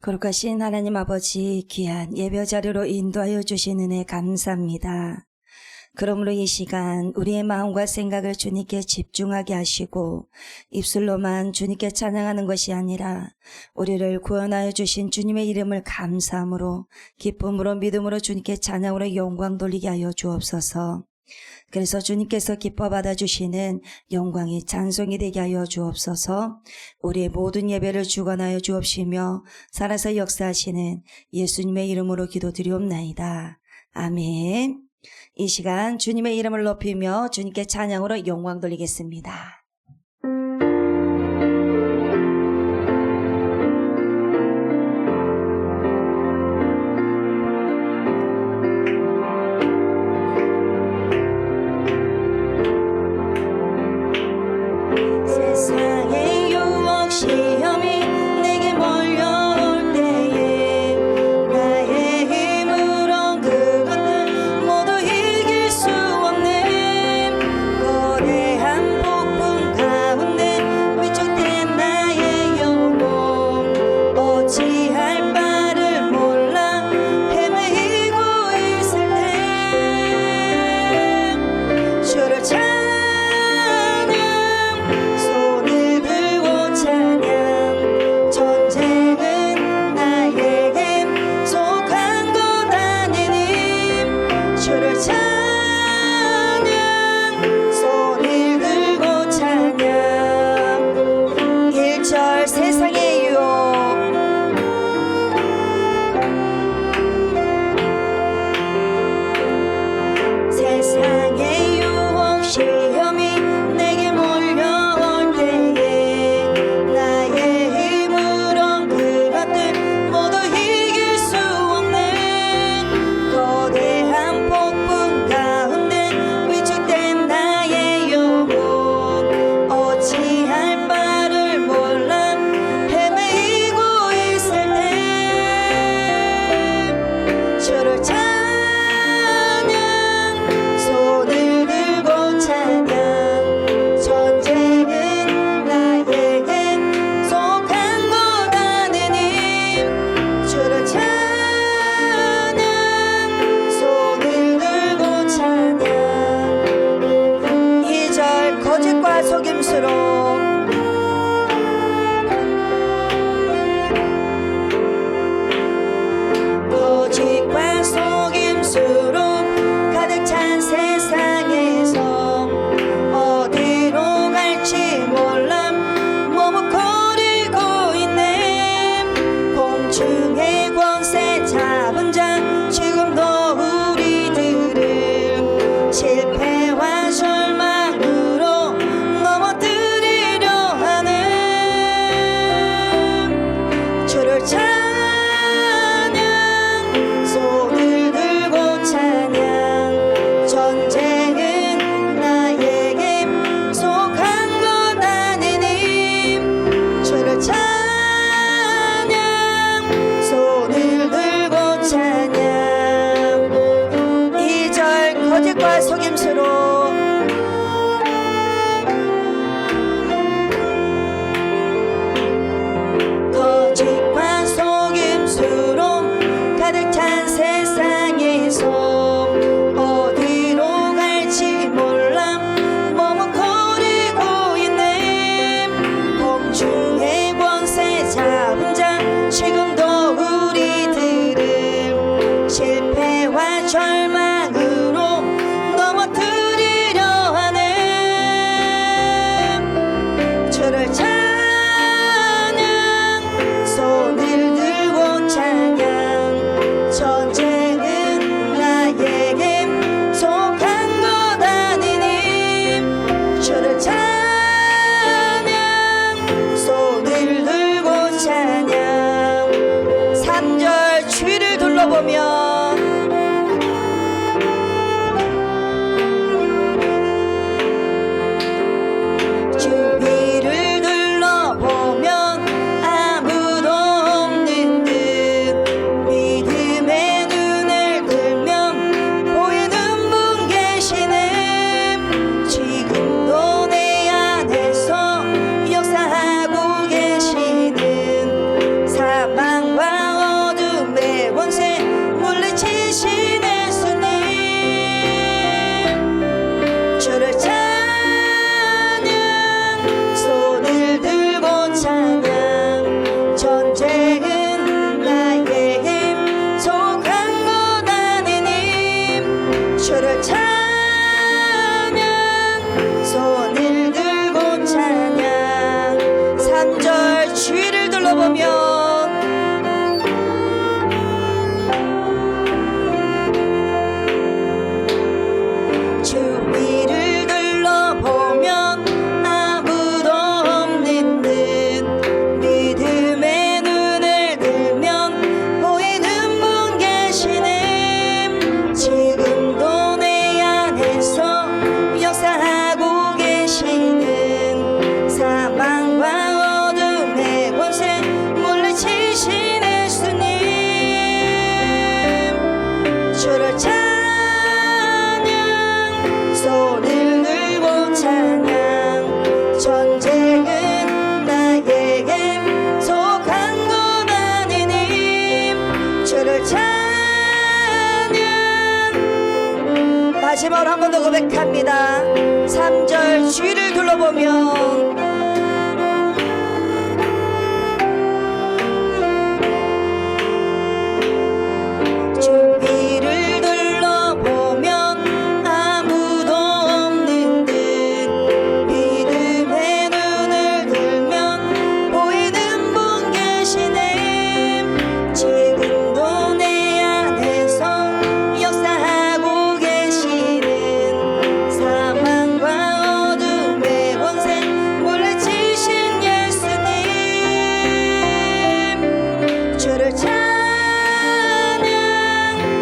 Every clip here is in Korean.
거룩하신 하나님 아버지, 귀한 예배 자료로 인도하여 주신 은혜 감사합니다. 그러므로 이 시간 우리의 마음과 생각을 주님께 집중하게 하시고 입술로만 주님께 찬양하는 것이 아니라 우리를 구원하여 주신 주님의 이름을 감사함으로 기쁨으로 믿음으로 주님께 찬양으로 영광 돌리게 하여 주옵소서. 그래서 주님께서 기뻐 받아주시는 영광이 찬송이 되게 하여 주옵소서. 우리의 모든 예배를 주관하여 주옵시며 살아서 역사하시는 예수님의 이름으로 기도드리옵나이다. 아멘. 이 시간 주님의 이름을 높이며 주님께 찬양으로 영광 돌리겠습니다. 세상의 유혹 시험이 내게 몰려올 때에 나의 힘으론 그것들 모두 이길 수 없네. 거대한 폭풍 가운데 위축된 나의 영혼 어찌할 바를 몰라 헤매이고 있을 때 주를 세상의 유혹 세상의 유혹 시험이 내게 몰려올 때에 나의 힘으론 그것들 모두 이길 수 없네. 거대한 폭풍 가운데 위축된 나의 영혼 어찌할 바를 몰라 헤매이고 있을 때 주를 찬양 손을 들고 찬양 전쟁은 나에게 속한 것 아니니 주를 찬양 손을 들고 찬양 2절 거짓과 속임수로 거짓과 속임수로 가득 찬 세상에서 어디로 갈지 몰라 머뭇거리고 있네. 공중의 권세 잡은 자 지금도 우리들을 실패와 절망으로 넘어뜨리려 하네. 주를 손을 들고 찬양 전쟁은 나에게 속한 것 아니니 주를 찬양 손을 들고 찬양 2절 거짓과 속임수로 거짓과 속임수로 가득 찬 세상에서 어디로 갈지 몰라 머뭇거리고 있네. 공중의 권세 잡은 자 지금도 우리들을 실패와 절망으로 넘어뜨리려 하네. 주를 찬양 손을 들고 찬양 전쟁은 나에게 속한 것 아니니 주를 찬양 손을 들고 찬양 3절 주위를 둘러보면 주위를 둘러보면 아무도 없는 듯 믿음의 눈을 들면 보이는 분 계시네. 지금도 내 안에서 역사하고 계시는 사망과 마지막으로 한 번 더 고백합니다. 3절 주위를 둘러보면 주위를 둘러보면 아무도 없는 듯 믿음의 눈을 들면 보이는 분 계시네. 지금도 내 안에서 역사하고 계시는 사망과 어둠의 권세 물리치신 예수님 주를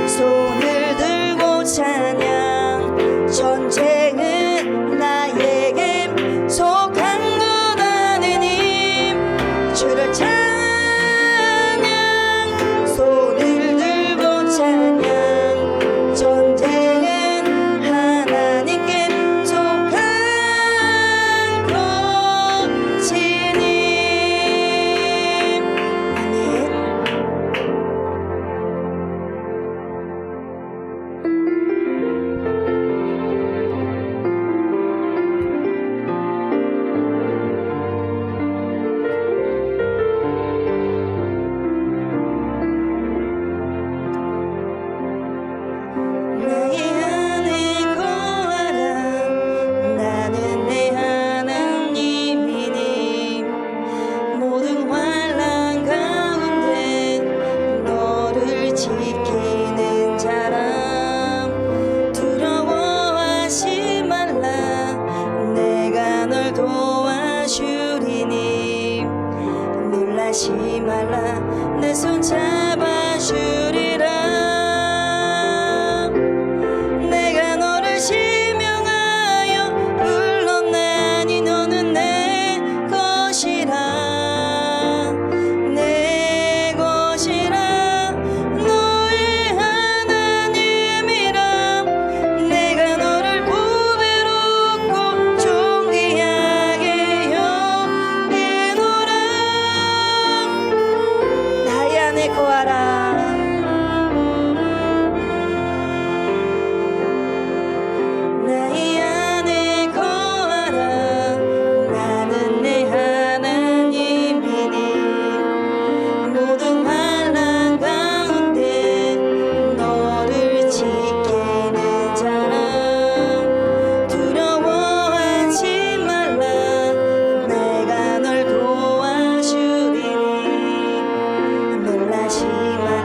손을 들고 찬양. 전쟁은 나에게 속한 것 아느님 주를 찬양. 손을 들고 찬양. 전쟁은 하나님께 속한 것이니. 아멘. 나의 안에 거하라. 나는 내 하나님이니 모든 환난 가운데 너를 지키는 자라. 두려워하지 말라. 내가 널 도와주리니 놀라지 말라. 내 손 잡아주리라. 내가 너를 지명하여 불렀나니 너는 내 것이라. 내 것이라. 너의 하나님이라. 내가 너를 보배롭고 존귀하게 여기노라. 나의 안에 거하라. 나의 안에 거하라. 나는 내 하나님이니 모든 환난 가운데 너를 지키는 자라. 두려워하지 말라. 내가 널 도와주리니 놀라지 말라.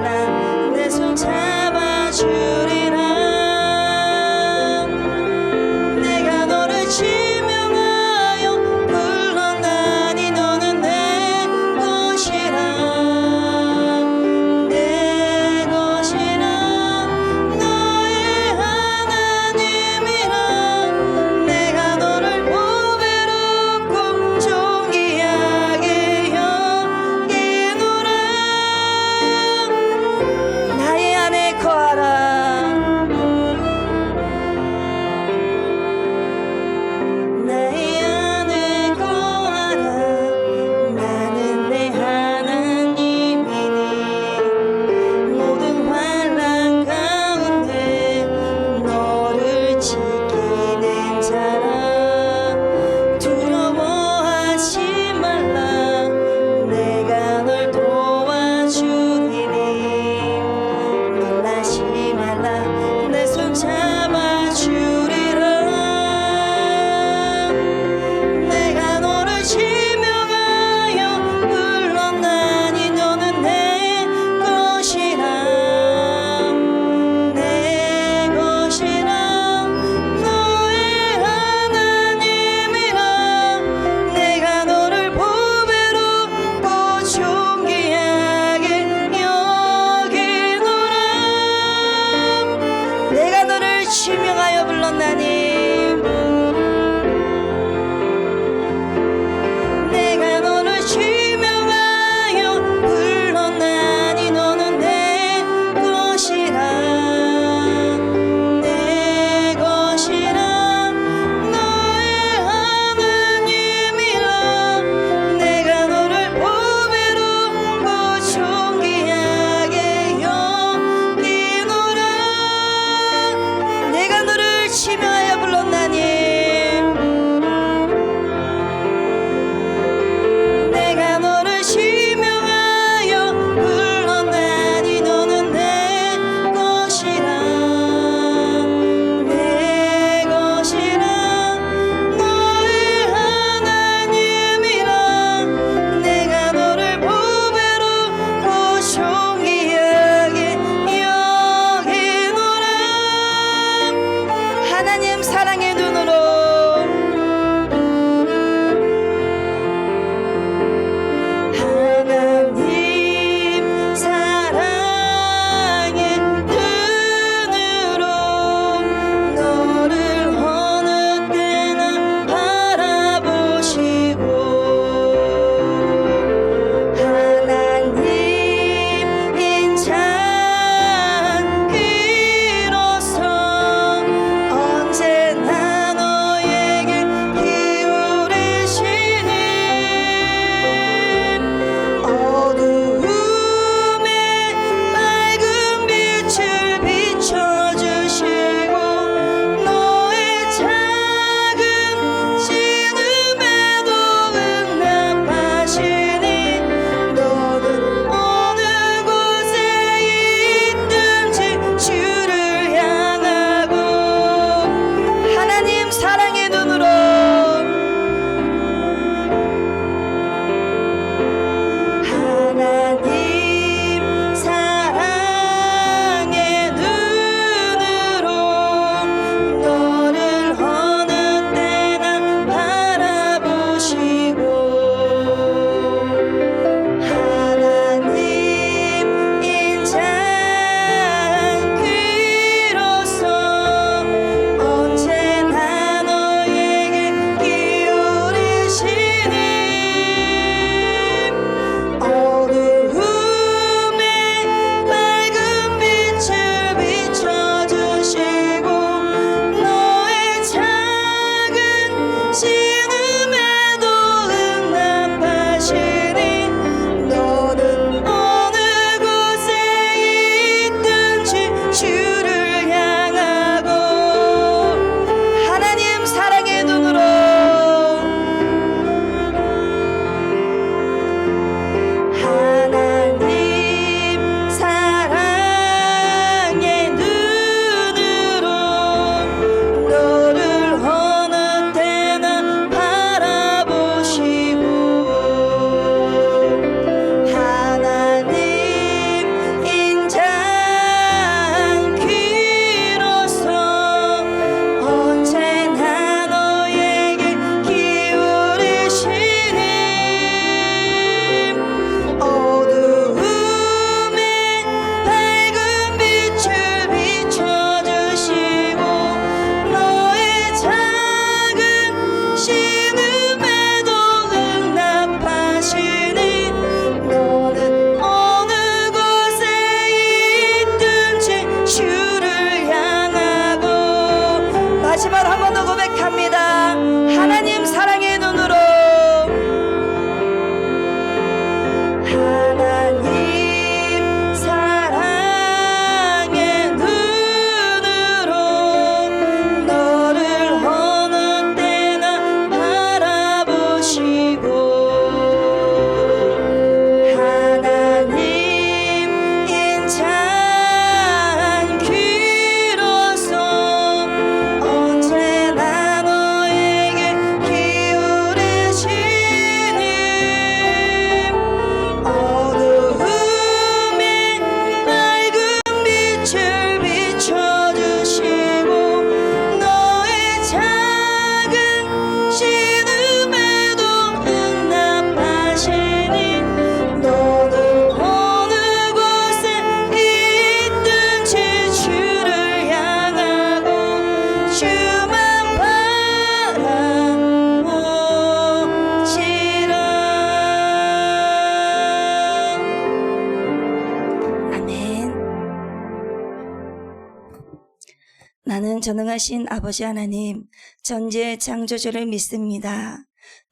나는 전능하신 아버지 하나님, 전지의 창조주를 믿습니다.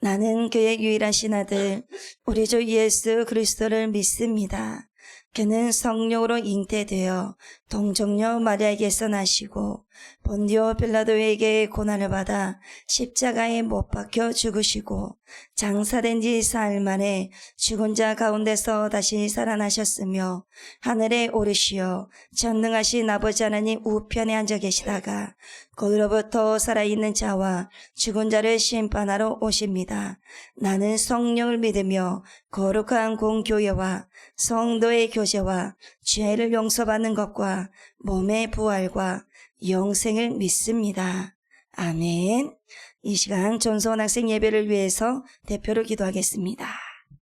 나는 그의 유일하신 아들, 우리 주 예수 그리스도를 믿습니다. 그는 성령으로 잉태되어 동정녀 마리아에게서 나시고 본디오 빌라도에게 고난을 받아 십자가에 못 박혀 죽으시고 장사된 지 사흘 만에 죽은 자 가운데서 다시 살아나셨으며 하늘에 오르시어 전능하신 아버지 하나님 우편에 앉아 계시다가 거기로부터 살아있는 자와 죽은 자를 심판하러 오십니다. 나는 성령을 믿으며 거룩한 공교회와 성도의 교제와 죄를 용서받는 것과 몸의 부활과 영생을 믿습니다. 아멘. 이 시간 전소원 학생 예배를 위해서 대표로 기도하겠습니다.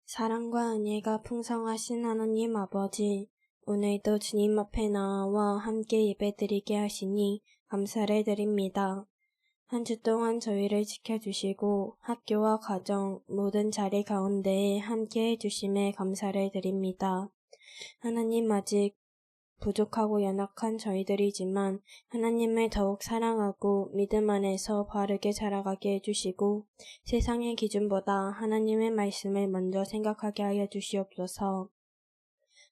사랑과 은혜가 풍성하신 하나님 아버지, 오늘도 주님 앞에 나와 함께 예배드리게 하시니 감사를 드립니다. 한 주 동안 저희를 지켜주시고 학교와 가정 모든 자리 가운데에 함께 해주심에 감사를 드립니다. 하나님, 아직 부족하고 연약한 저희들이지만 하나님을 더욱 사랑하고 믿음 안에서 바르게 자라가게 해주시고 세상의 기준보다 하나님의 말씀을 먼저 생각하게 하여 주시옵소서.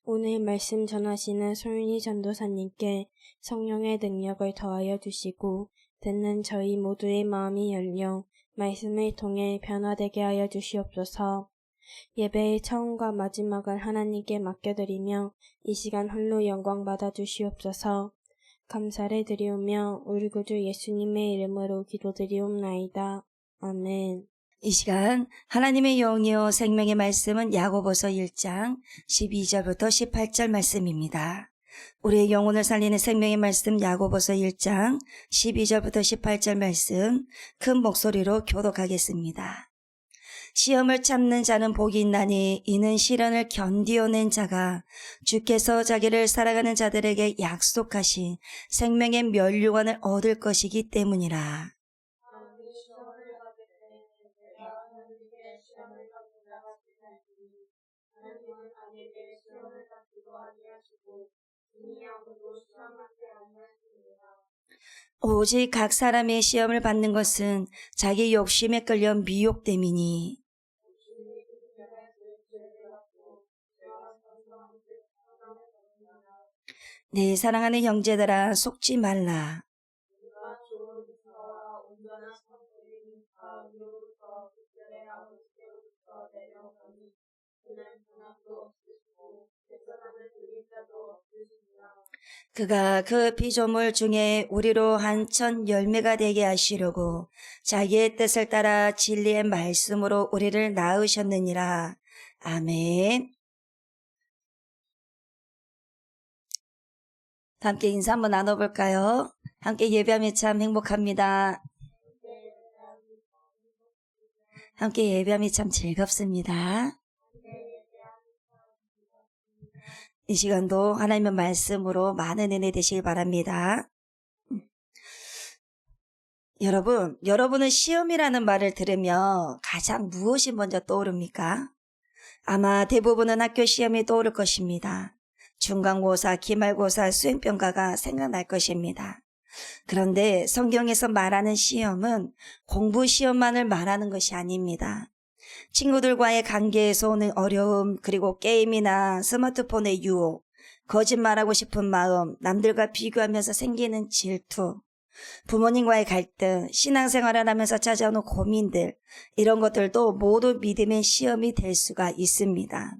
오늘 말씀 전하시는 소윤희 전도사님께 성령의 능력을 더하여 주시고 듣는 저희 모두의 마음이 열려 말씀을 통해 변화되게 하여 주시옵소서. 예배의 처음과 마지막을 하나님께 맡겨드리며 이 시간 홀로 영광 받아 주시옵소서. 감사를 드리오며 우리 구주 예수님의 이름으로 기도드리옵나이다. 아멘. 이 시간 하나님의 영이요 생명의 말씀은 야고보서 1장 12절부터 18절 말씀입니다. 우리의 영혼을 살리는 생명의 말씀 야고보서 1장 12절부터 18절 말씀 큰 목소리로 교독하겠습니다. 시험을 참는 자는 복이 있나니 이는 시련을 견디어낸 자가 주께서 자기를 살아가는 자들에게 약속하신 생명의 면류관을 얻을 것이기 때문이라. 오직 각 사람의 시험을 받는 것은 자기 욕심에 끌려 미혹됨이니 내 사랑하는 형제들아 속지 말라. 그가 그 피조물 중에 우리로 한 천 열매가 되게 하시려고 자기의 뜻을 따라 진리의 말씀으로 우리를 낳으셨느니라. 아멘. 함께 인사 한번 나눠볼까요? 함께 예배하며 참 행복합니다. 함께 예배하며 참 즐겁습니다. 이 시간도 하나님의 말씀으로 많은 은혜 되시길 바랍니다. 여러분은 시험이라는 말을 들으며 가장 무엇이 먼저 떠오릅니까? 아마 대부분은 학교 시험이 떠오를 것입니다. 중간고사, 기말고사, 수행평가가 생각날 것입니다. 그런데 성경에서 말하는 시험은 공부 시험만을 말하는 것이 아닙니다. 친구들과의 관계에서 오는 어려움, 그리고 게임이나 스마트폰의 유혹, 거짓말하고 싶은 마음, 남들과 비교하면서 생기는 질투, 부모님과의 갈등, 신앙생활을 하면서 찾아오는 고민들, 이런 것들도 모두 믿음의 시험이 될 수가 있습니다.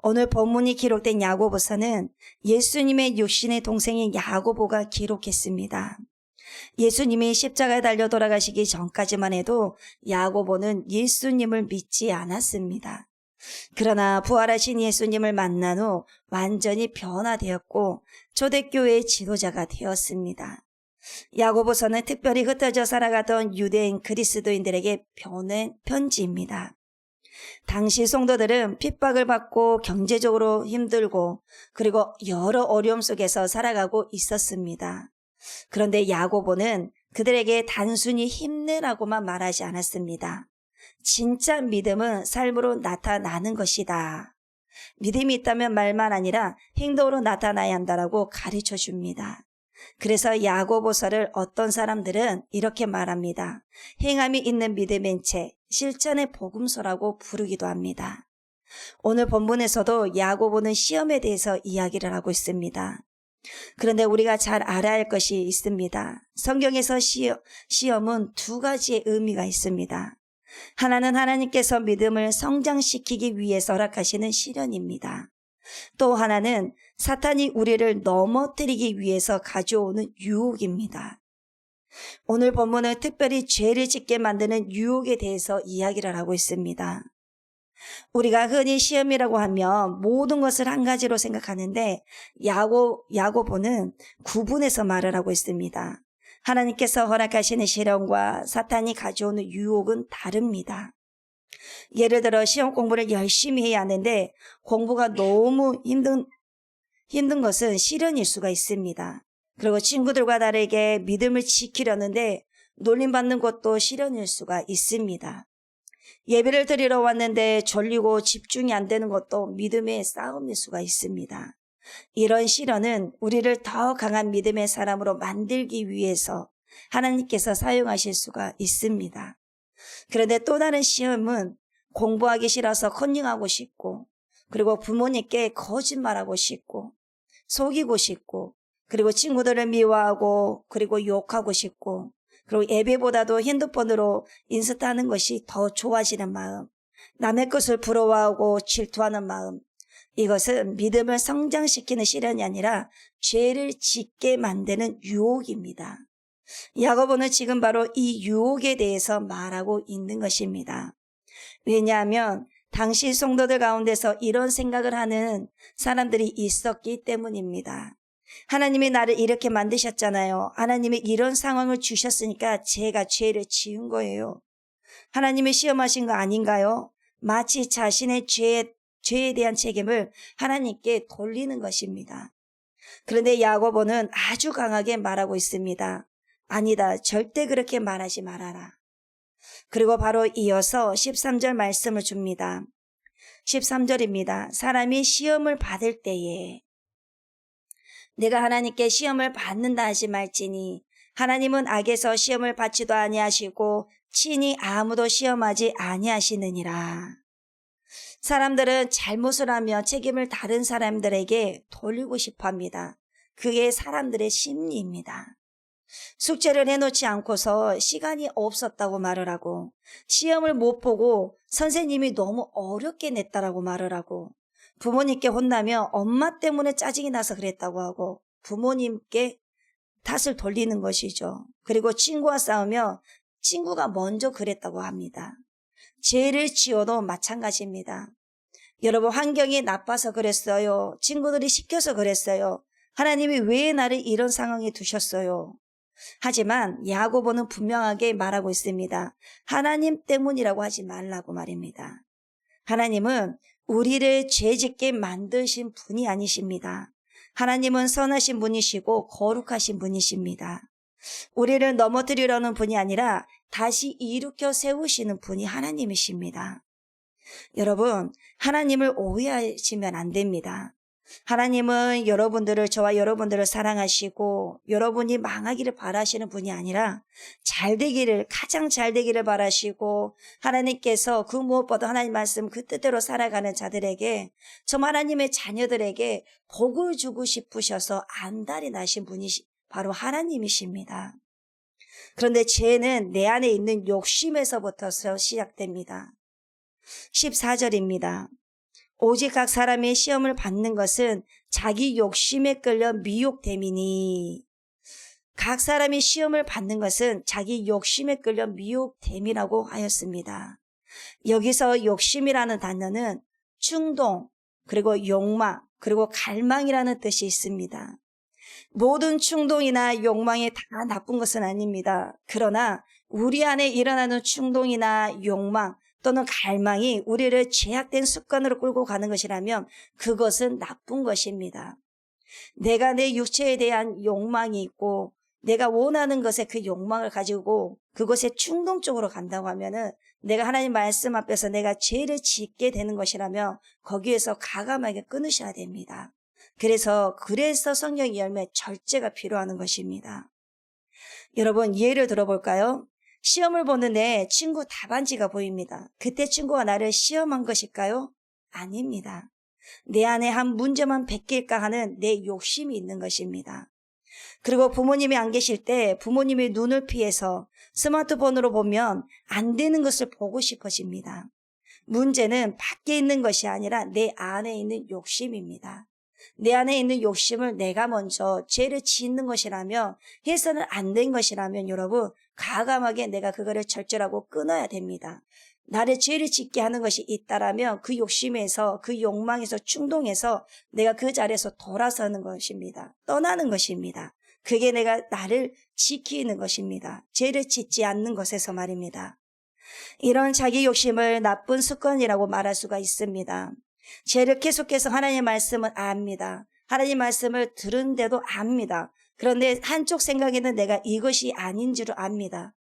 오늘 본문이 기록된 야고보서는 예수님의 육신의 동생인 야고보가 기록했습니다. 예수님이 십자가에 달려 돌아가시기 전까지만 해도 야고보는 예수님을 믿지 않았습니다. 그러나 부활하신 예수님을 만난 후 완전히 변화되었고 초대교회의 지도자가 되었습니다. 야고보서는 특별히 흩어져 살아가던 유대인 그리스도인들에게 보낸 편지입니다. 당시 성도들은 핍박을 받고 경제적으로 힘들고 그리고 여러 어려움 속에서 살아가고 있었습니다. 그런데 야고보는 그들에게 단순히 힘내라고만 말하지 않았습니다. 진짜 믿음은 삶으로 나타나는 것이다. 믿음이 있다면 말만 아니라 행동으로 나타나야 한다라고 가르쳐 줍니다. 그래서 야고보서를 어떤 사람들은 이렇게 말합니다. 행함이 있는 믿음인 채 실천의 복음서라고 부르기도 합니다. 오늘 본문에서도 야고보는 시험에 대해서 이야기를 하고 있습니다. 그런데 우리가 잘 알아야 할 것이 있습니다. 성경에서 시험은 두 가지의 의미가 있습니다. 하나는 하나님께서 믿음을 성장시키기 위해서 허락하시는 시련입니다. 또 하나는 사탄이 우리를 넘어뜨리기 위해서 가져오는 유혹입니다. 오늘 본문은 특별히 죄를 짓게 만드는 유혹에 대해서 이야기를 하고 있습니다. 우리가 흔히 시험이라고 하면 모든 것을 한 가지로 생각하는데 야고보는 구분해서 말을 하고 있습니다. 하나님께서 허락하시는 시련과 사탄이 가져오는 유혹은 다릅니다. 예를 들어 시험 공부를 열심히 해야 하는데 공부가 너무 힘든 것은 시련일 수가 있습니다. 그리고 친구들과 다르게 믿음을 지키려는데 놀림받는 것도 시련일 수가 있습니다. 예배를 드리러 왔는데 졸리고 집중이 안 되는 것도 믿음의 싸움일 수가 있습니다. 이런 시련은 우리를 더 강한 믿음의 사람으로 만들기 위해서 하나님께서 사용하실 수가 있습니다. 그런데 또 다른 시험은 공부하기 싫어서 컨닝하고 싶고, 그리고 부모님께 거짓말하고 싶고, 속이고 싶고, 그리고 친구들을 미워하고, 그리고 욕하고 싶고, 그리고 예배보다도 핸드폰으로 인스타하는 것이 더 좋아지는 마음, 남의 것을 부러워하고 질투하는 마음, 이것은 믿음을 성장시키는 시련이 아니라 죄를 짓게 만드는 유혹입니다. 야고보는 지금 바로 이 유혹에 대해서 말하고 있는 것입니다. 왜냐하면 당시 성도들 가운데서 이런 생각을 하는 사람들이 있었기 때문입니다. 하나님이 나를 이렇게 만드셨잖아요. 하나님이 이런 상황을 주셨으니까 제가 죄를 지은 거예요. 하나님이 시험하신 거 아닌가요? 마치 자신의 죄에 대한 책임을 하나님께 돌리는 것입니다. 그런데 야고보는 아주 강하게 말하고 있습니다. 아니다. 절대 그렇게 말하지 말아라. 그리고 바로 이어서 13절 말씀을 줍니다. 13절입니다. 사람이 시험을 받을 때에 내가 하나님께 시험을 받는다 하지 말지니 하나님은 악에서 시험을 받지도 아니하시고 친히 아무도 시험하지 아니하시느니라. 사람들은 잘못을 하며 책임을 다른 사람들에게 돌리고 싶어합니다. 그게 사람들의 심리입니다. 숙제를 해놓지 않고서 시간이 없었다고 말을 하고, 시험을 못 보고 선생님이 너무 어렵게 냈다라고 말을 하고, 부모님께 혼나며 엄마 때문에 짜증이 나서 그랬다고 하고 부모님께 탓을 돌리는 것이죠. 그리고 친구와 싸우며 친구가 먼저 그랬다고 합니다. 죄를 지어도 마찬가지입니다. 여러분, 환경이 나빠서 그랬어요. 친구들이 시켜서 그랬어요. 하나님이 왜 나를 이런 상황에 두셨어요? 하지만 야고보는 분명하게 말하고 있습니다. 하나님 때문이라고 하지 말라고 말입니다. 하나님은 우리를 죄짓게 만드신 분이 아니십니다. 하나님은 선하신 분이시고 거룩하신 분이십니다. 우리를 넘어뜨리려는 분이 아니라 다시 일으켜 세우시는 분이 하나님이십니다. 여러분, 하나님을 오해하시면 안 됩니다. 하나님은 저와 여러분들을 사랑하시고 여러분이 망하기를 바라시는 분이 아니라 가장 잘 되기를 바라시고, 하나님께서 그 무엇보다 하나님 말씀 그 뜻대로 살아가는 자들에게, 정말 하나님의 자녀들에게 복을 주고 싶으셔서 안달이 나신 분이 바로 하나님이십니다. 그런데 죄는 내 안에 있는 욕심에서부터 시작됩니다. 14절입니다. 오직 각 사람의 시험을 받는 것은 자기 욕심에 끌려 미혹됨이니. 각 사람이 시험을 받는 것은 자기 욕심에 끌려 미혹됨이라고 하였습니다. 여기서 욕심이라는 단어는 충동, 그리고 욕망, 그리고 갈망이라는 뜻이 있습니다. 모든 충동이나 욕망이 다 나쁜 것은 아닙니다. 그러나 우리 안에 일어나는 충동이나 욕망 또는 갈망이 우리를 죄악된 습관으로 끌고 가는 것이라면 그것은 나쁜 것입니다. 내가 내 육체에 대한 욕망이 있고 내가 원하는 것에 그 욕망을 가지고 그것에 충동적으로 간다고 하면은 내가 하나님 말씀 앞에서 내가 죄를 짓게 되는 것이라면 거기에서 과감하게 끊으셔야 됩니다. 그래서 성령의 열매 절제가 필요한 것입니다. 여러분 예를 들어볼까요? 시험을 보는데 친구 답안지가 보입니다. 그때 친구가 나를 시험한 것일까요? 아닙니다. 내 안에 한 문제만 베낄까 하는 내 욕심이 있는 것입니다. 그리고 부모님이 안 계실 때 부모님의 눈을 피해서 스마트폰으로 보면 안 되는 것을 보고 싶어집니다. 문제는 밖에 있는 것이 아니라 내 안에 있는 욕심입니다. 내 안에 있는 욕심을 내가 먼저 죄를 짓는 것이라면, 해서는 안 된 것이라면 여러분 과감하게 내가 그거를 절절하고 끊어야 됩니다. 나를 죄를 짓게 하는 것이 있다라면 그 욕심에서, 그 욕망에서, 충동에서 내가 그 자리에서 돌아서는 것입니다. 떠나는 것입니다. 그게 내가 나를 지키는 것입니다. 죄를 짓지 않는 것에서 말입니다. 이런 자기 욕심을 나쁜 습관이라고 말할 수가 있습니다. 죄를 계속해서 하나님의 말씀은 압니다. 하나님 말씀을 들은데도 압니다. 그런데 한쪽 생각에는 내가 이것이 아닌 줄 압니다.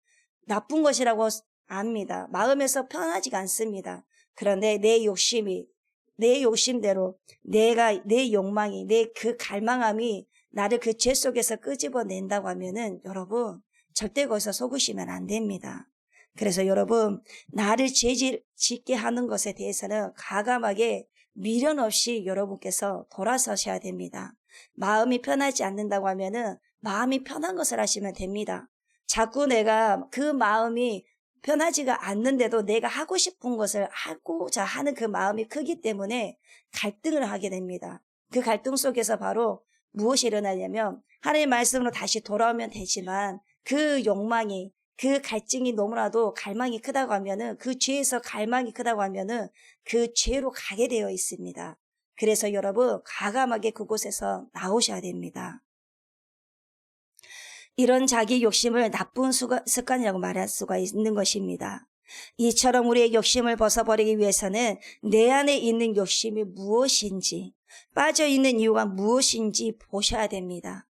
나쁜 것이라고 압니다. 마음에서 편하지가 않습니다. 그런데 내 욕심대로 내 욕망이, 내 그 갈망함이 나를 그 죄 속에서 끄집어낸다고 하면은 여러분 절대 거기서 속으시면 안 됩니다. 그래서 여러분 나를 죄 짓게 하는 것에 대해서는 과감하게 미련 없이 여러분께서 돌아서셔야 됩니다. 마음이 편하지 않는다고 하면은 마음이 편한 것을 하시면 됩니다. 자꾸 내가 그 마음이 편하지가 않는데도 내가 하고 싶은 것을 하고자 하는 그 마음이 크기 때문에 갈등을 하게 됩니다. 그 갈등 속에서 바로 무엇이 일어나냐면 하나님의 말씀으로 다시 돌아오면 되지만 그 욕망이, 그 갈증이 너무나도 갈망이 크다고 하면은, 그 죄에서 갈망이 크다고 하면은 그 죄로 가게 되어 있습니다. 그래서 여러분 과감하게 그곳에서 나오셔야 됩니다. 이런 자기 욕심을 나쁜 습관이라고 말할 수가 있는 것입니다. 이처럼 우리의 욕심을 벗어버리기 위해서는 내 안에 있는 욕심이 무엇인지, 빠져있는 이유가 무엇인지 보셔야 됩니다.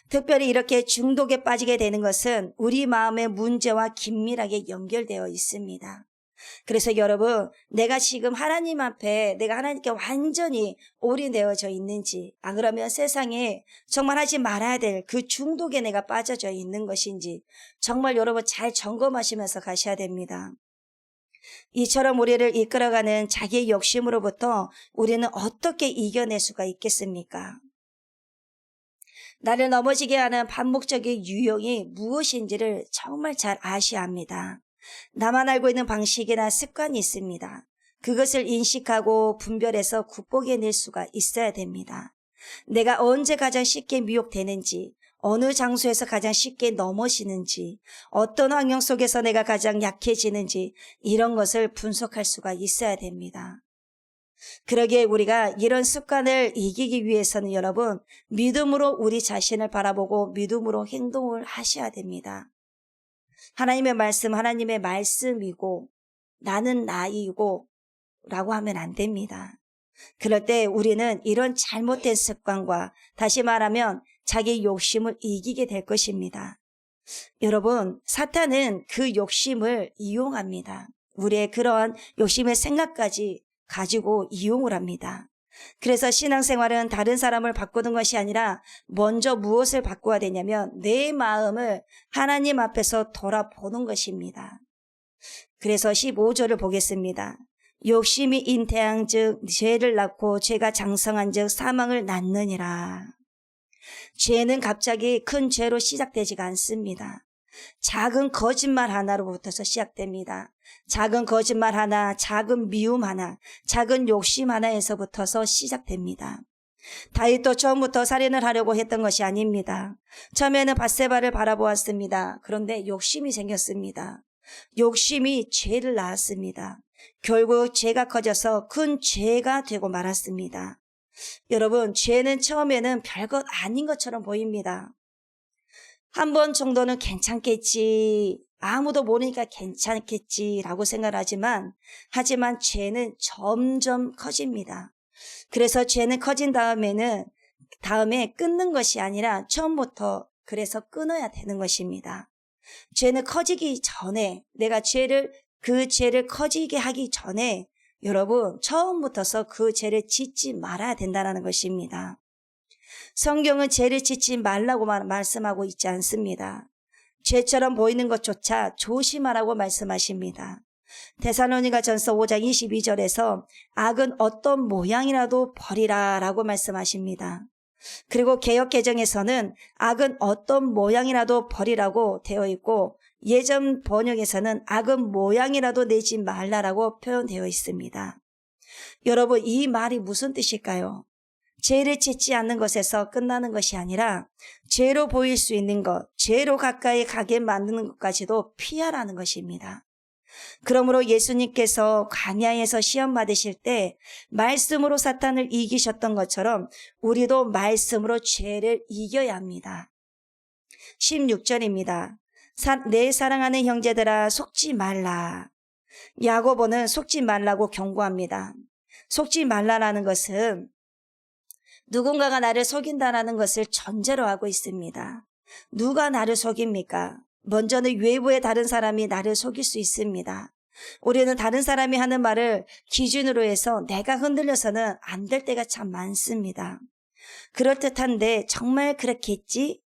특별히 이렇게 중독에 빠지게 되는 것은 우리 마음의 문제와 긴밀하게 연결되어 있습니다. 그래서 여러분 내가 지금 하나님 앞에 내가 하나님께 완전히 올인되어져 있는지, 안 그러면 세상에 정말 하지 말아야 될 그 중독에 내가 빠져져 있는 것인지 정말 여러분 잘 점검하시면서 가셔야 됩니다. 이처럼 우리를 이끌어가는 자기의 욕심으로부터 우리는 어떻게 이겨낼 수가 있겠습니까? 나를 넘어지게 하는 반복적인 유형이 무엇인지를 정말 잘 아셔야 합니다. 나만 알고 있는 방식이나 습관이 있습니다. 그것을 인식하고 분별해서 극복해낼 수가 있어야 됩니다. 내가 언제 가장 쉽게 미혹되는지, 어느 장소에서 가장 쉽게 넘어지는지, 어떤 환경 속에서 내가 가장 약해지는지 이런 것을 분석할 수가 있어야 됩니다. 그러기에 우리가 이런 습관을 이기기 위해서는 여러분 믿음으로 우리 자신을 바라보고 믿음으로 행동을 하셔야 됩니다. 하나님의 말씀 하나님의 말씀이고 나는 나이고 라고 하면 안 됩니다. 그럴 때 우리는 이런 잘못된 습관과 다시 말하면 자기 욕심을 이기게 될 것입니다. 여러분 사탄은 그 욕심을 이용합니다. 우리의 그러한 욕심의 생각까지 가지고 이용을 합니다. 그래서 신앙생활은 다른 사람을 바꾸는 것이 아니라 먼저 무엇을 바꿔야 되냐면 내 마음을 하나님 앞에서 돌아보는 것입니다. 그래서 15절을 보겠습니다. 욕심이 잉태한 즉 죄를 낳고 죄가 장성한 즉 사망을 낳느니라. 죄는 갑자기 큰 죄로 시작되지가 않습니다. 작은 거짓말 하나로부터서 시작됩니다. 작은 거짓말 하나, 작은 미움 하나, 작은 욕심 하나에서부터서 시작됩니다. 다윗도 처음부터 살인을 하려고 했던 것이 아닙니다. 처음에는 밧세바를 바라보았습니다. 그런데 욕심이 생겼습니다. 욕심이 죄를 낳았습니다. 결국 죄가 커져서 큰 죄가 되고 말았습니다. 여러분, 죄는 처음에는 별것 아닌 것처럼 보입니다. 한 번 정도는 괜찮겠지, 아무도 모르니까 괜찮겠지라고 생각하지만 죄는 점점 커집니다. 그래서 죄는 커진 다음에 끊는 것이 아니라 처음부터 그래서 끊어야 되는 것입니다. 죄는 커지기 전에 내가 그 죄를 커지게 하기 전에 여러분 처음부터서 그 죄를 짓지 말아야 된다는 것입니다. 성경은 죄를 짓지 말라고 말씀하고 있지 않습니다. 죄처럼 보이는 것조차 조심하라고 말씀하십니다. 데살로니가 전서 5장 22절에서 악은 어떤 모양이라도 버리라 라고 말씀하십니다. 그리고 개역개정에서는 악은 어떤 모양이라도 버리라고 되어 있고 예전 번역에서는 악은 모양이라도 내지 말라라고 표현되어 있습니다. 여러분, 이 말이 무슨 뜻일까요? 죄를 짓지 않는 것에서 끝나는 것이 아니라 죄로 보일 수 있는 것, 죄로 가까이 가게 만드는 것까지도 피하라는 것입니다. 그러므로 예수님께서 광야에서 시험 받으실 때 말씀으로 사탄을 이기셨던 것처럼 우리도 말씀으로 죄를 이겨야 합니다. 16절입니다. 내 사랑하는 형제들아 속지 말라. 야고보는 속지 말라고 경고합니다. 속지 말라라는 것은 누군가가 나를 속인다라는 것을 전제로 하고 있습니다. 누가 나를 속입니까? 먼저는 외부의 다른 사람이 나를 속일 수 있습니다. 우리는 다른 사람이 하는 말을 기준으로 해서 내가 흔들려서는 안 될 때가 참 많습니다. 그럴듯한데 정말 그렇겠지?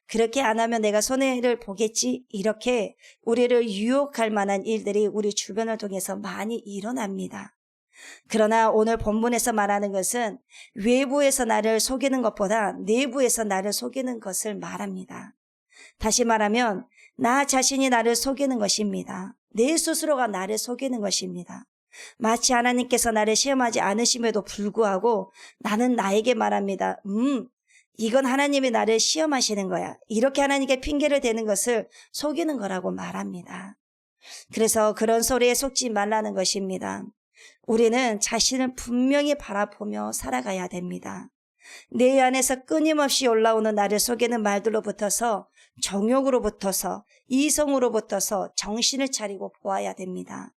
그렇게 안 하면 내가 손해를 보겠지? 이렇게 우리를 유혹할 만한 일들이 우리 주변을 통해서 많이 일어납니다. 그러나 오늘 본문에서 말하는 것은 외부에서 나를 속이는 것보다 내부에서 나를 속이는 것을 말합니다. 다시 말하면 나 자신이 나를 속이는 것입니다. 내 스스로가 나를 속이는 것입니다. 마치 하나님께서 나를 시험하지 않으심에도 불구하고 나는 나에게 말합니다. 이건 하나님이 나를 시험하시는 거야. 이렇게 하나님께 핑계를 대는 것을 속이는 거라고 말합니다. 그래서 그런 소리에 속지 말라는 것입니다. 우리는 자신을 분명히 바라보며 살아가야 됩니다. 내 안에서 끊임없이 올라오는 나를 속이는 말들로 붙어서 정욕으로 붙어서 이성으로 붙어서 정신을 차리고 보아야 됩니다.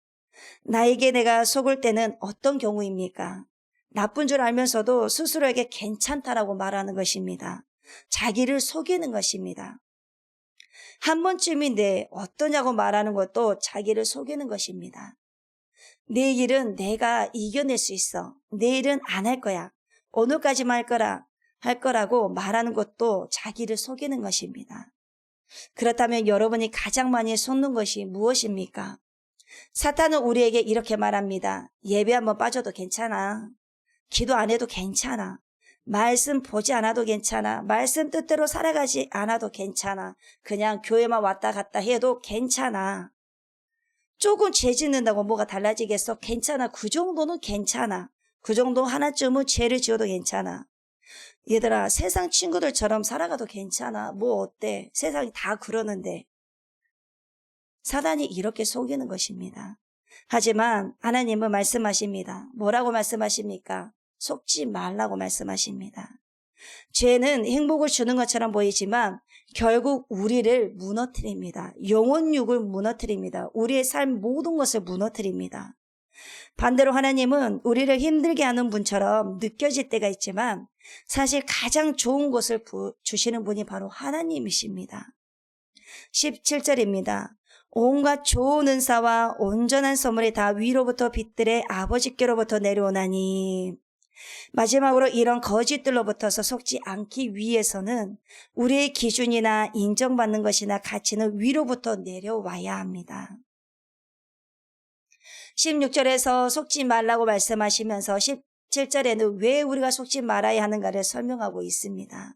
나에게 내가 속을 때는 어떤 경우입니까? 나쁜 줄 알면서도 스스로에게 괜찮다라고 말하는 것입니다. 자기를 속이는 것입니다. 한 번쯤인데 어떠냐고 말하는 것도 자기를 속이는 것입니다. 내 일은 내가 이겨낼 수 있어. 내 일은 안 할 거야. 오늘까지만 할 거라고 말하는 것도 자기를 속이는 것입니다. 그렇다면 여러분이 가장 많이 속는 것이 무엇입니까? 사탄은 우리에게 이렇게 말합니다. 예배 한번 빠져도 괜찮아. 기도 안 해도 괜찮아. 말씀 보지 않아도 괜찮아. 말씀 뜻대로 살아가지 않아도 괜찮아. 그냥 교회만 왔다 갔다 해도 괜찮아. 조금 죄 짓는다고 뭐가 달라지겠어? 괜찮아. 그 정도는 괜찮아. 그 정도 하나쯤은 죄를 지어도 괜찮아. 얘들아, 세상 친구들처럼 살아가도 괜찮아. 뭐 어때? 세상이 다 그러는데. 사단이 이렇게 속이는 것입니다. 하지만 하나님은 말씀하십니다. 뭐라고 말씀하십니까? 속지 말라고 말씀하십니다. 죄는 행복을 주는 것처럼 보이지만 결국 우리를 무너뜨립니다. 영혼육을 무너뜨립니다. 우리의 삶 모든 것을 무너뜨립니다. 반대로 하나님은 우리를 힘들게 하는 분처럼 느껴질 때가 있지만 사실 가장 좋은 것을 주시는 분이 바로 하나님이십니다. 17절입니다. 온갖 좋은 은사와 온전한 선물이 다 위로부터 빛들의 아버지께로부터 내려오나니. 마지막으로 이런 거짓들로부터서 속지 않기 위해서는 우리의 기준이나 인정받는 것이나 가치는 위로부터 내려와야 합니다. 16절에서 속지 말라고 말씀하시면서 17절에는 왜 우리가 속지 말아야 하는가를 설명하고 있습니다.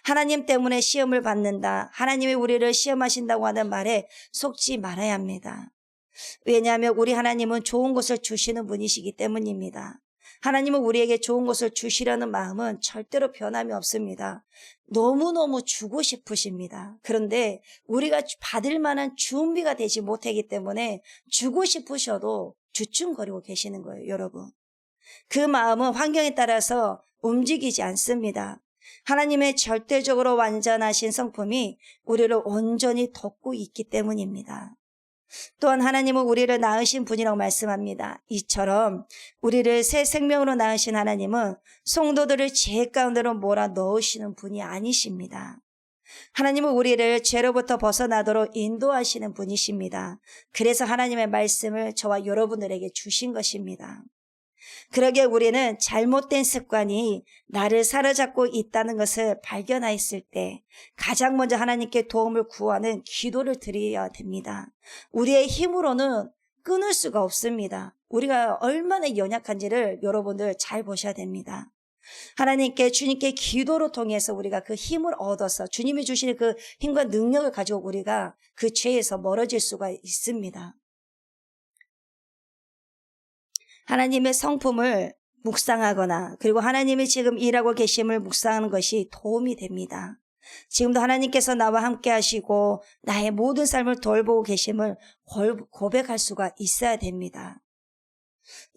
하나님 때문에 시험을 받는다. 하나님이 우리를 시험하신다고 하는 말에 속지 말아야 합니다. 왜냐하면 우리 하나님은 좋은 것을 주시는 분이시기 때문입니다. 하나님은 우리에게 좋은 것을 주시려는 마음은 절대로 변함이 없습니다. 너무너무 주고 싶으십니다. 그런데 우리가 받을 만한 준비가 되지 못하기 때문에 주고 싶으셔도 주춤거리고 계시는 거예요, 여러분. 그 마음은 환경에 따라서 움직이지 않습니다. 하나님의 절대적으로 완전하신 성품이 우리를 온전히 덮고 있기 때문입니다. 또한 하나님은 우리를 낳으신 분이라고 말씀합니다. 이처럼 우리를 새 생명으로 낳으신 하나님은 성도들을 죄 가운데로 몰아 넣으시는 분이 아니십니다. 하나님은 우리를 죄로부터 벗어나도록 인도하시는 분이십니다. 그래서 하나님의 말씀을 저와 여러분들에게 주신 것입니다. 그러기에 우리는 잘못된 습관이 나를 사로잡고 있다는 것을 발견하였을 때 가장 먼저 하나님께 도움을 구하는 기도를 드려야 됩니다. 우리의 힘으로는 끊을 수가 없습니다. 우리가 얼마나 연약한지를 여러분들 잘 보셔야 됩니다. 하나님께 주님께 기도로 통해서 우리가 그 힘을 얻어서 주님이 주시는 그 힘과 능력을 가지고 우리가 그 죄에서 멀어질 수가 있습니다. 하나님의 성품을 묵상하거나 그리고 하나님이 지금 일하고 계심을 묵상하는 것이 도움이 됩니다. 지금도 하나님께서 나와 함께 하시고 나의 모든 삶을 돌보고 계심을 고백할 수가 있어야 됩니다.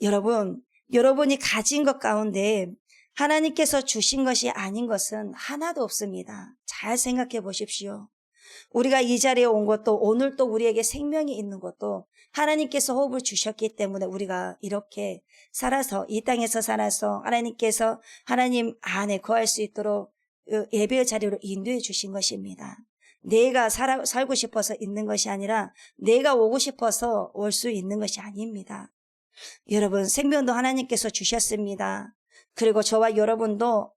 여러분이 가진 것 가운데 하나님께서 주신 것이 아닌 것은 하나도 없습니다. 잘 생각해 보십시오. 우리가 이 자리에 온 것도 오늘 또 우리에게 생명이 있는 것도 하나님께서 호흡을 주셨기 때문에 우리가 이렇게 살아서 이 땅에서 살아서 하나님께서 하나님 안에 거할 수 있도록 예배의 자리로 인도해 주신 것입니다. 내가 살고 싶어서 있는 것이 아니라 내가 오고 싶어서 올 수 있는 것이 아닙니다. 여러분 생명도 하나님께서 주셨습니다. 그리고 저와 여러분도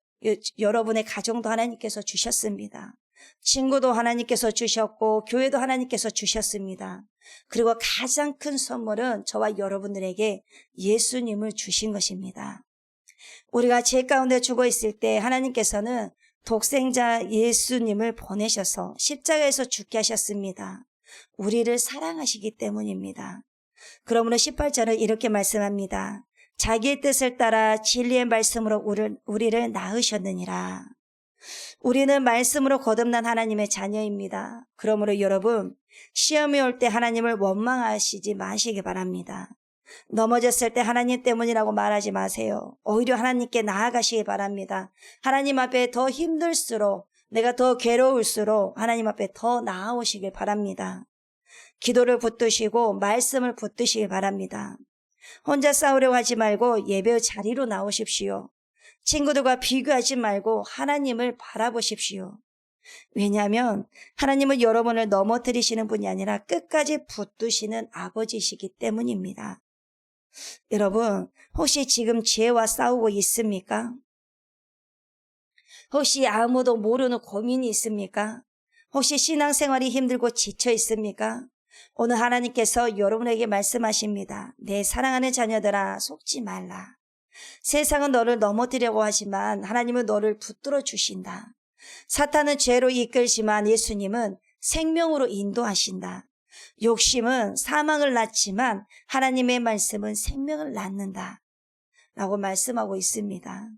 여러분의 가정도 하나님께서 주셨습니다. 친구도 하나님께서 주셨고 교회도 하나님께서 주셨습니다. 그리고 가장 큰 선물은 저와 여러분들에게 예수님을 주신 것입니다. 우리가 죄 가운데 죽어 있을 때 하나님께서는 독생자 예수님을 보내셔서 십자가에서 죽게 하셨습니다. 우리를 사랑하시기 때문입니다. 그러므로 18절은 이렇게 말씀합니다. 자기의 뜻을 따라 진리의 말씀으로 우리를 낳으셨느니라. 우리는 말씀으로 거듭난 하나님의 자녀입니다. 그러므로 여러분 시험이 올 때 하나님을 원망하시지 마시기 바랍니다. 넘어졌을 때 하나님 때문이라고 말하지 마세요. 오히려 하나님께 나아가시기 바랍니다. 하나님 앞에 더 힘들수록 내가 더 괴로울수록 하나님 앞에 더 나아오시길 바랍니다. 기도를 붙드시고 말씀을 붙드시기 바랍니다. 혼자 싸우려고 하지 말고 예배의 자리로 나오십시오. 친구들과 비교하지 말고 하나님을 바라보십시오. 왜냐하면 하나님은 여러분을 넘어뜨리시는 분이 아니라 끝까지 붙드시는 아버지이시기 때문입니다. 여러분 혹시 지금 죄와 싸우고 있습니까? 혹시 아무도 모르는 고민이 있습니까? 혹시 신앙생활이 힘들고 지쳐 있습니까? 오늘 하나님께서 여러분에게 말씀하십니다. 내 사랑하는 자녀들아 속지 말라. 세상은 너를 넘어뜨리려고 하지만 하나님은 너를 붙들어 주신다. 사탄은 죄로 이끌지만 예수님은 생명으로 인도하신다. 욕심은 사망을 낳지만 하나님의 말씀은 생명을 낳는다. 라고 말씀하고 있습니다.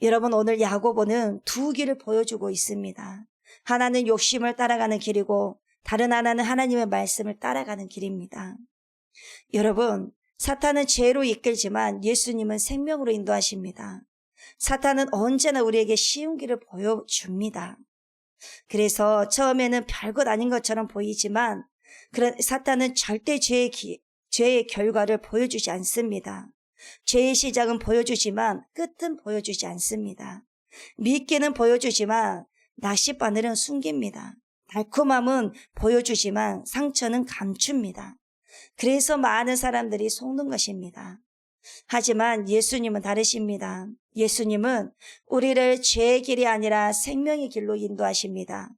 여러분 오늘 야고보는 두 길을 보여주고 있습니다. 하나는 욕심을 따라가는 길이고 다른 하나는 하나님의 말씀을 따라가는 길입니다. 여러분 사탄은 죄로 이끌지만 예수님은 생명으로 인도하십니다. 사탄은 언제나 우리에게 쉬운 길을 보여줍니다. 그래서 처음에는 별것 아닌 것처럼 보이지만 사탄은 절대 죄의 결과를 보여주지 않습니다. 죄의 시작은 보여주지만 끝은 보여주지 않습니다. 미끼는 보여주지만 낚싯바늘은 숨깁니다. 달콤함은 보여주지만 상처는 감춥니다. 그래서 많은 사람들이 속는 것입니다. 하지만 예수님은 다르십니다. 예수님은 우리를 죄의 길이 아니라 생명의 길로 인도하십니다.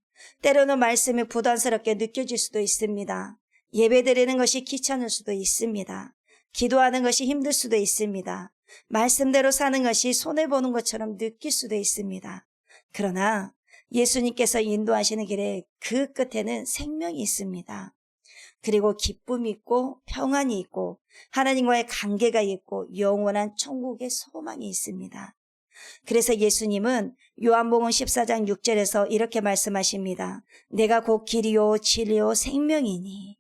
때로는 말씀이 부담스럽게 느껴질 수도 있습니다. 예배드리는 것이 귀찮을 수도 있습니다. 기도하는 것이 힘들 수도 있습니다. 말씀대로 사는 것이 손해보는 것처럼 느낄 수도 있습니다. 그러나 예수님께서 인도하시는 길에 그 끝에는 생명이 있습니다. 그리고 기쁨이 있고 평안이 있고 하나님과의 관계가 있고 영원한 천국의 소망이 있습니다. 그래서 예수님은 요한복음 14장 6절에서 이렇게 말씀하십니다. 내가 곧 길이요 진리요 생명이니.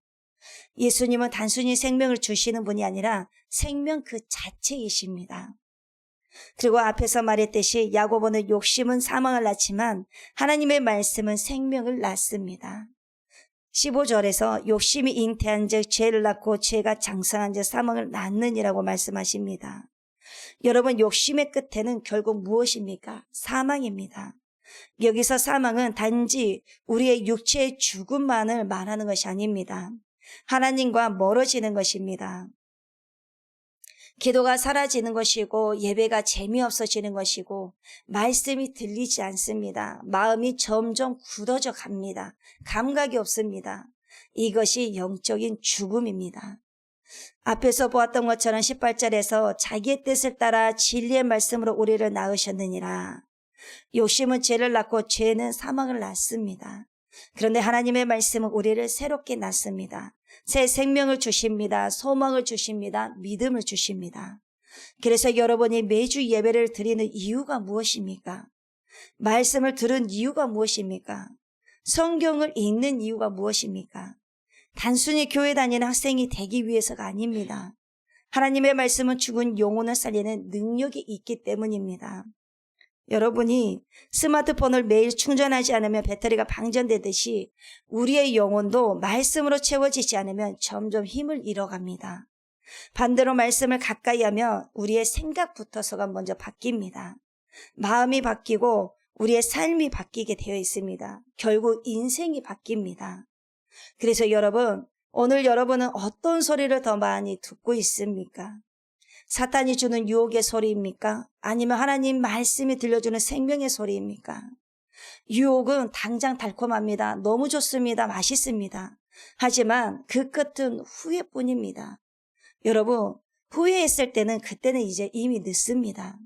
예수님은 단순히 생명을 주시는 분이 아니라 생명 그 자체이십니다. 그리고 앞에서 말했듯이 야고보는 욕심은 사망을 낳지만 하나님의 말씀은 생명을 낳습니다. 15절에서 욕심이 잉태한 즉 죄를 낳고 죄가 장성한 즉 사망을 낳느니라고 말씀하십니다. 여러분 욕심의 끝에는 결국 무엇입니까? 사망입니다. 여기서 사망은 단지 우리의 육체의 죽음만을 말하는 것이 아닙니다. 하나님과 멀어지는 것입니다. 기도가 사라지는 것이고 예배가 재미없어지는 것이고 말씀이 들리지 않습니다. 마음이 점점 굳어져 갑니다. 감각이 없습니다. 이것이 영적인 죽음입니다. 앞에서 보았던 것처럼 18절에서 자기의 뜻을 따라 진리의 말씀으로 우리를 낳으셨느니라. 욕심은 죄를 낳고 죄는 사망을 낳습니다. 그런데 하나님의 말씀은 우리를 새롭게 낳습니다. 새 생명을 주십니다. 소망을 주십니다. 믿음을 주십니다. 그래서 여러분이 매주 예배를 드리는 이유가 무엇입니까? 말씀을 들은 이유가 무엇입니까? 성경을 읽는 이유가 무엇입니까? 단순히 교회 다니는 학생이 되기 위해서가 아닙니다. 하나님의 말씀은 죽은 영혼을 살리는 능력이 있기 때문입니다. 여러분이 스마트폰을 매일 충전하지 않으면 배터리가 방전되듯이 우리의 영혼도 말씀으로 채워지지 않으면 점점 힘을 잃어갑니다. 반대로 말씀을 가까이 하면 우리의 생각부터서가 먼저 바뀝니다. 마음이 바뀌고 우리의 삶이 바뀌게 되어 있습니다. 결국 인생이 바뀝니다. 그래서 여러분, 오늘 여러분은 어떤 소리를 더 많이 듣고 있습니까? 사탄이 주는 유혹의 소리입니까? 아니면 하나님 말씀이 들려주는 생명의 소리입니까? 유혹은 당장 달콤합니다. 너무 좋습니다. 맛있습니다. 하지만 그 끝은 후회뿐입니다. 여러분, 후회했을 때는 그때는 이제 이미 늦습니다.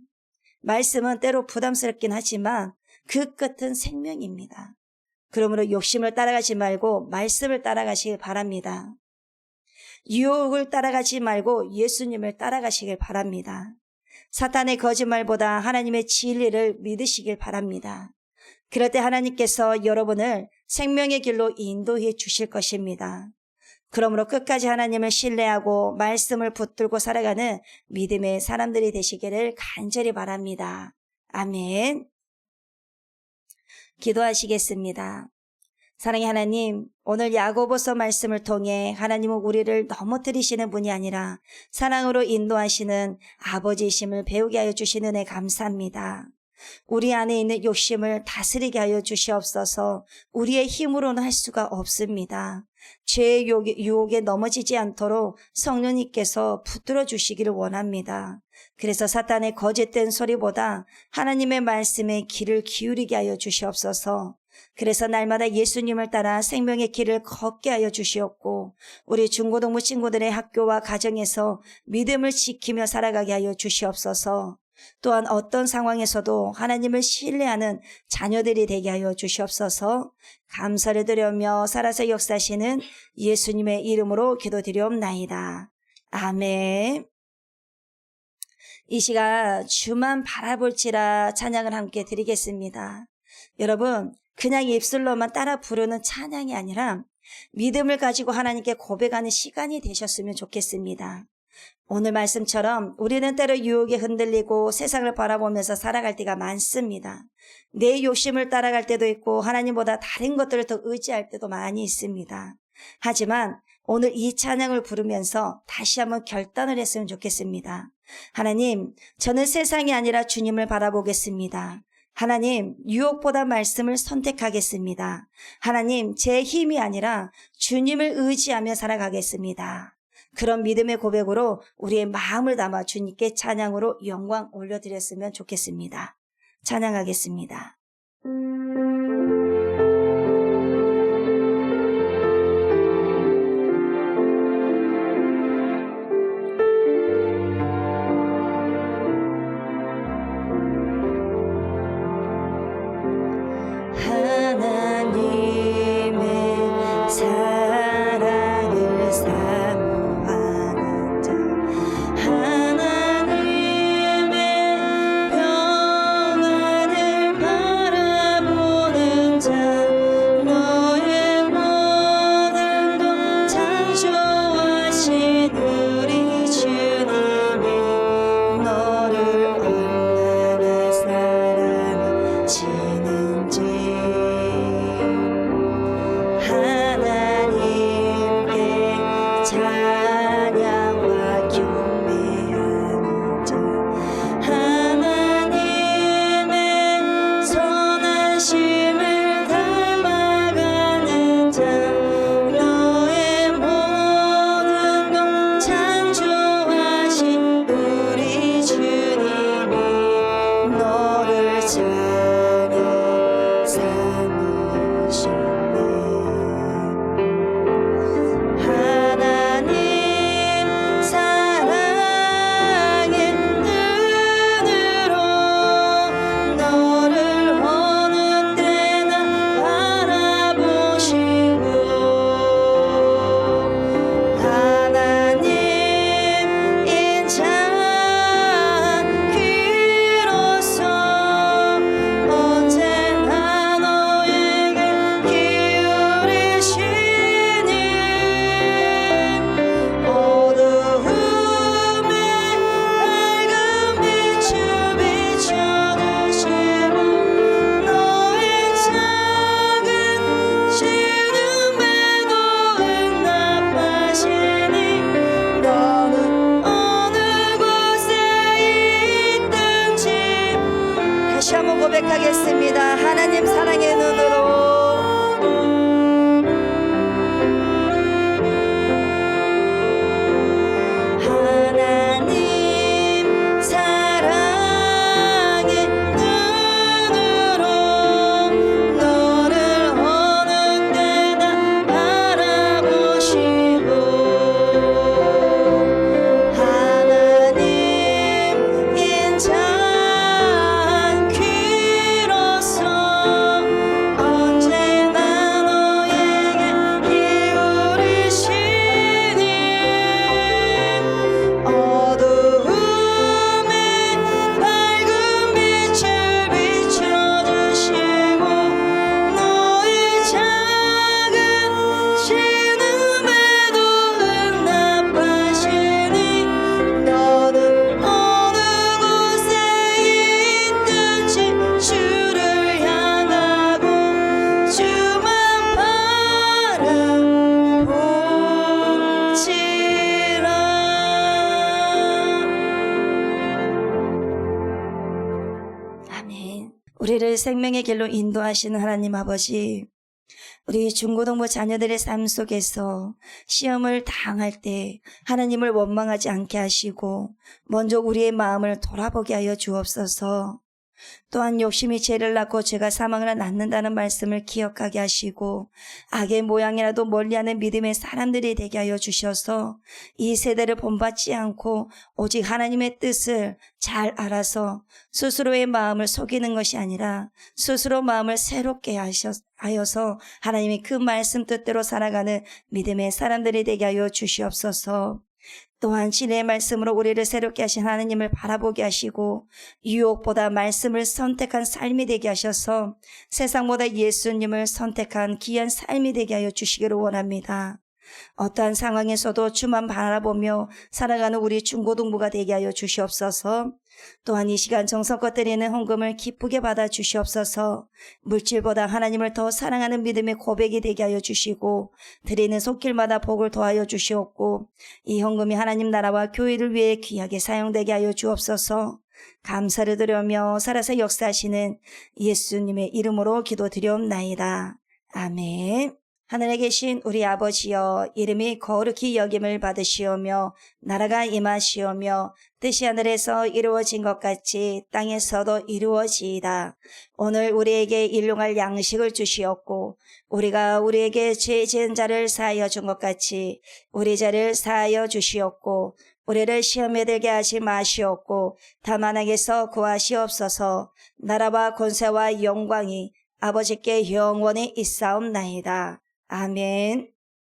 말씀은 때로 부담스럽긴 하지만 그 끝은 생명입니다. 그러므로 욕심을 따라가지 말고 말씀을 따라가시길 바랍니다. 유혹을 따라가지 말고 예수님을 따라가시길 바랍니다. 사탄의 거짓말보다 하나님의 진리를 믿으시길 바랍니다. 그럴 때 하나님께서 여러분을 생명의 길로 인도해 주실 것입니다. 그러므로 끝까지 하나님을 신뢰하고 말씀을 붙들고 살아가는 믿음의 사람들이 되시기를 간절히 바랍니다. 아멘. 기도하시겠습니다. 사랑의 하나님, 오늘 야고보서 말씀을 통해 하나님은 우리를 넘어뜨리시는 분이 아니라 사랑으로 인도하시는 아버지이심을 배우게 하여 주신 은혜 감사합니다. 우리 안에 있는 욕심을 다스리게 하여 주시옵소서. 우리의 힘으로는 할 수가 없습니다. 죄의 유혹에 넘어지지 않도록 성령님께서 붙들어 주시기를 원합니다. 그래서 사탄의 거짓된 소리보다 하나님의 말씀에 귀를 기울이게 하여 주시옵소서. 그래서 날마다 예수님을 따라 생명의 길을 걷게 하여 주시옵고 우리 중고등부 친구들의 학교와 가정에서 믿음을 지키며 살아가게 하여 주시옵소서. 또한 어떤 상황에서도 하나님을 신뢰하는 자녀들이 되게 하여 주시옵소서. 감사를 드리며 살아서 역사하시는 예수님의 이름으로 기도드리옵나이다. 아멘. 이 시간 주만 바라볼지라 찬양을 함께 드리겠습니다. 여러분, 그냥 입술로만 따라 부르는 찬양이 아니라 믿음을 가지고 하나님께 고백하는 시간이 되셨으면 좋겠습니다. 오늘 말씀처럼 우리는 때로 유혹에 흔들리고 세상을 바라보면서 살아갈 때가 많습니다. 내 욕심을 따라갈 때도 있고 하나님보다 다른 것들을 더 의지할 때도 많이 있습니다. 하지만 오늘 이 찬양을 부르면서 다시 한번 결단을 했으면 좋겠습니다. 하나님, 저는 세상이 아니라 주님을 바라보겠습니다. 하나님, 유혹보다 말씀을 선택하겠습니다. 하나님, 제 힘이 아니라 주님을 의지하며 살아가겠습니다. 그런 믿음의 고백으로 우리의 마음을 담아 주님께 찬양으로 영광 올려드렸으면 좋겠습니다. 찬양하겠습니다. 하나님의 사랑을 사모하는 자, 하나님의 평안을 우리를 생명의 길로 인도하시는 하나님 아버지, 우리 중고등부 자녀들의 삶 속에서 시험을 당할 때 하나님을 원망하지 않게 하시고 먼저 우리의 마음을 돌아보게 하여 주옵소서. 또한 욕심이 죄를 낳고 죄가 사망을 낳는다는 말씀을 기억하게 하시고 악의 모양이라도 멀리하는 믿음의 사람들이 되게 하여 주셔서 이 세대를 본받지 않고 오직 하나님의 뜻을 잘 알아서 스스로의 마음을 속이는 것이 아니라 스스로 마음을 새롭게 하여서 하나님의 그 말씀 뜻대로 살아가는 믿음의 사람들이 되게 하여 주시옵소서. 또한 진리의 말씀으로 우리를 새롭게 하신 하나님을 바라보게 하시고 유혹보다 말씀을 선택한 삶이 되게 하셔서 세상보다 예수님을 선택한 귀한 삶이 되게 하여 주시기를 원합니다. 어떠한 상황에서도 주만 바라보며 살아가는 우리 중고등부가 되게 하여 주시옵소서. 또한 이 시간 정성껏 드리는 헌금을 기쁘게 받아 주시옵소서. 물질보다 하나님을 더 사랑하는 믿음의 고백이 되게 하여 주시고 드리는 손길마다 복을 더하여 주시옵고 이 헌금이 하나님 나라와 교회를 위해 귀하게 사용되게 하여 주옵소서. 감사를 드리며 살아서 역사하시는 예수님의 이름으로 기도드리옵나이다. 아멘. 하늘에 계신 우리 아버지여, 이름이 거룩히 여김을 받으시오며 나라가 임하시오며 뜻이 하늘에서 이루어진 것 같이 땅에서도 이루어지이다. 오늘 우리에게 일용할 양식을 주시옵고 우리가 우리에게 죄 지은 자를 사하여 준 것 같이 우리 죄를 사하여 주시옵고 우리를 시험에 들게 하지 마시옵고 다만 악에서 구하시옵소서. 나라와 권세와 영광이 아버지께 영원히 있사옵나이다. 아멘.